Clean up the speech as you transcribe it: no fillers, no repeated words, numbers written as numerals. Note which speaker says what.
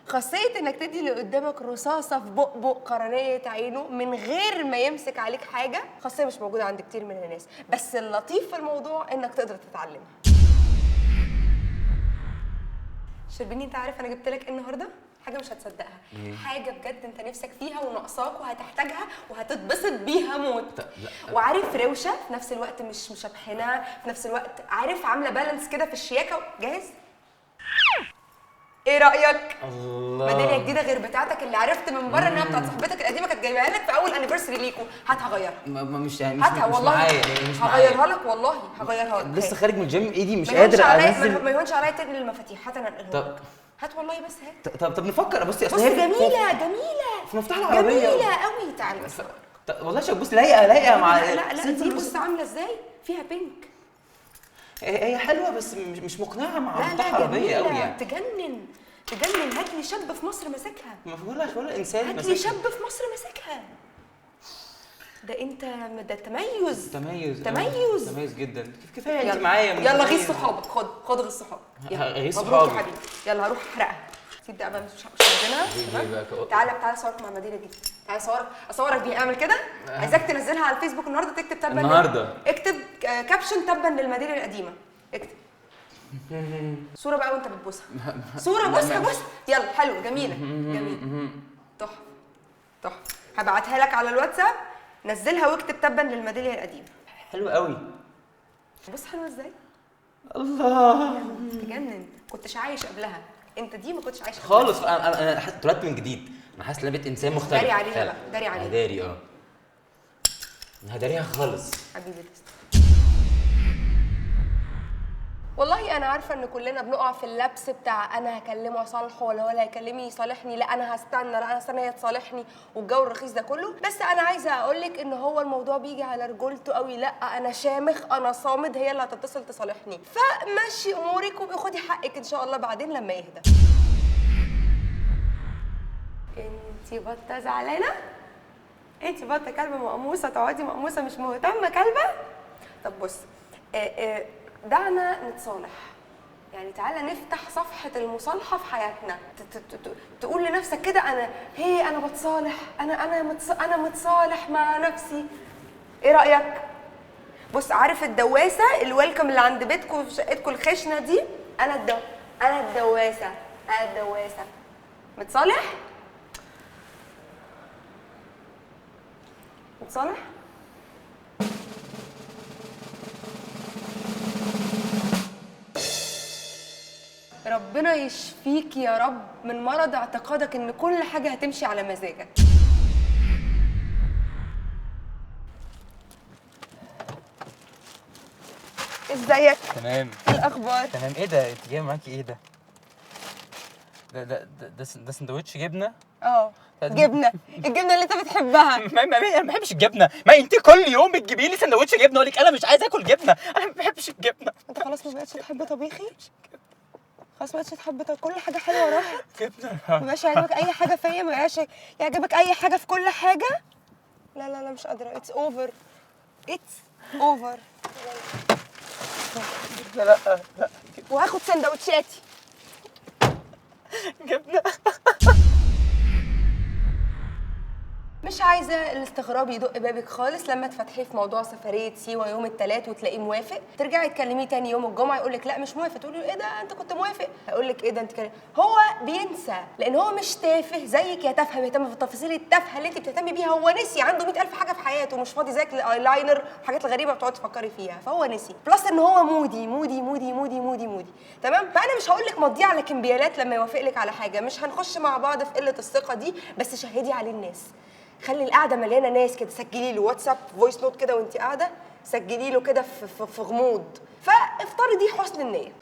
Speaker 1: خاصيه انك تدي اللي قدامك رصاصه في بق قرنيه عينه من غير ما يمسك عليك حاجه، خاصيه مش موجوده عند كتير من الناس، بس اللطيف في الموضوع انك تقدر تتعلمها. شربيني، انت عارف انا جبت لك ايه النهارده؟ حاجه مش هتصدقها. حاجه بجد انت نفسك فيها وناقصاك وهتحتاجها وهتتبسط بيها موت. وعارف روشه في نفس الوقت، مش مشبحنه في نفس الوقت، عارف عامله بالانس كده في الشياكه. جاهز؟ ايه رايك؟
Speaker 2: الله،
Speaker 1: ميداليه جديده غير بتاعتك اللي عرفت من بره انها بتاعت صاحبتك القديمه، كانت جايباها لك في اول انيفرساري ليكوا. هاتها غيرها.
Speaker 2: مش يعني
Speaker 1: هاتها
Speaker 2: مش
Speaker 1: والله،
Speaker 2: معايا، مش معايا.
Speaker 1: هغيرها لك والله، هغيرها لك.
Speaker 2: لسه خارج من الجيم، ايدي مش
Speaker 1: ما يهونش
Speaker 2: قادر
Speaker 1: عليا،
Speaker 2: انزل.
Speaker 1: ما يهونش عليا تنقل المفاتيح. هات انا انقلهم
Speaker 2: طب
Speaker 1: لك. هات والله، بس هات.
Speaker 2: طب نفكر. بصي،
Speaker 1: بص
Speaker 2: اصل هي
Speaker 1: جميله جميله
Speaker 2: في مفتاح العربيه
Speaker 1: جميله قوي. تعالي بس.
Speaker 2: والله شوف، بص لايقه مع
Speaker 1: لا دي بص عامله ازاي، فيها بينك.
Speaker 2: هي حلوه بس مش مقنعه مع مفتاح
Speaker 1: لا
Speaker 2: العربيه قوي
Speaker 1: جميله،
Speaker 2: يعني.
Speaker 1: تجنن. هات لي شاب في مصر ماسكها.
Speaker 2: ما بقولش ولا انسان
Speaker 1: هات لي شاب في مصر ماسكها. ده تميز.
Speaker 2: تميز جدا. كفايه انت معايا.
Speaker 1: يلا غيظ صحابك. خد غيظ صحابك.
Speaker 2: غيظ
Speaker 1: مبروك يا
Speaker 2: صحابي.
Speaker 1: حبيبي. يلا هروح احرقها. تبدا بقى مش عندنا. تعالى صورك مع مدينه جديد. تعالى اصورك بيها. اعمل كده. عايزاك تنزلها على الفيسبوك النهارده. تكتب تبا
Speaker 2: النهارده.
Speaker 1: اكتب كابشن تبا للمدينه القديمه. اكتب صوره بقى وانت بتبوسها. صوره بوسها. يلا حلو. جميله. تحفه. هبعتها لك على الواتساب. نزلها واكتب تبا للميداليه القديمه.
Speaker 2: حلو قوي.
Speaker 1: بص حلوه ازاي.
Speaker 2: الله،
Speaker 1: تجنن. كنتش عايش قبلها. انت دي ما كنتش عايش
Speaker 2: خالص. انا اتولدت من جديد. انا حاسس ان انا بقيت انسان مختلف.
Speaker 1: داري عليها بقى. داري عليها.
Speaker 2: داري هداريها خالص.
Speaker 1: حبيبي والله انا عارفه ان كلنا بنقع في اللبس بتاع انا هكلمه اصالحه ولا هو هيكلمني يصالحني، لا انا هستنى، لا انا هستنى هي تصالحني، والجو الرخيص ده كله. بس انا عايزه اقول لك ان هو الموضوع بيجي على رجولته قوي. لا انا شامخ، انا صامد، هي اللي هتتصل تصالحني. فمشي امورك وخدي حقك ان شاء الله بعدين لما يهدى. انتي بطه زعلانه؟ انتي بطه كلبه مقموصه تقعدي مقموصه مش مهتمه كلبه؟ طب بص، دعنا نتصالح. يعني تعالى نفتح صفحة المصالحة في حياتنا. تقول لنفسك كده أنا بتصالح، أنا متصالح مع نفسي. إيه رأيك؟ بص، عارف الدواسة الويلكم اللي عند بيتكم في شقتكم الخشنة دي؟ أنا الدواسة. متصالح؟ متصالح؟ ربنا يشفيك يا رب من مرض اعتقادك ان كل حاجه هتمشي على مزاجك. ازيك؟
Speaker 3: تمام.
Speaker 1: ايه الاخبار؟
Speaker 3: تمام. ايه ده؟ انت جايبه معاكي ايه ده؟ ده سندوتش جبنه؟
Speaker 1: جبنه. الجبنه اللي انت بتحبها.
Speaker 3: انا ما بحبش الجبنه. ما انت كل يوم بتجيبي لي سندوتش جبنه اقول لك انا مش عايز اكل جبنه. انا ما بحبش الجبنه.
Speaker 1: انت خلاص ما بقتش تحب طبيخي؟ خلاص ما بقتش تحب كل حاجه حلوه راحت؟
Speaker 3: جبنه.
Speaker 1: ما بقاش يعجبك اي حاجه فيا؟ ما بقاش يعجبك اي حاجه في كل حاجه؟ لا مش قادره. اتس اوفر.
Speaker 3: لا
Speaker 1: وهاخد سندوتشاتي.
Speaker 3: جبنه.
Speaker 1: مش عايزه الاستغراب يدق بابك خالص لما تفتحيه في موضوع سفريه سيوه يوم الثلاث وتلاقيه موافق، ترجعي تكلميه تاني يوم الجمعه يقول لك لا مش موافق، تقولي له ايه ده انت كنت موافق؟ هيقول لك ايه ده انت كده. هو بينسى لان هو مش تافه زيك يا تافهه بيهتم بالتفاصيل التافهه اللي انت بتهتمي بيها. هو نسي، عنده 100,000 حاجه في حياته ومش فاضي زيك الايلاينر والحاجات الغريبه بتقعدي تفكري فيها. فهو نسي، بلس ان هو مودي. تمام؟ فانا مش هقول لك مضيه على كمبيالات لما يوافق لك على حاجه. مش هنخش مع بعض في قله الثقه دي، بس شهدي عليه الناس. خلي القعده مليانه ناس كده. سجلي له واتساب فويس نوت كده وانت قاعده، سجلي له كده في غموض. فافترضي حسن النيه.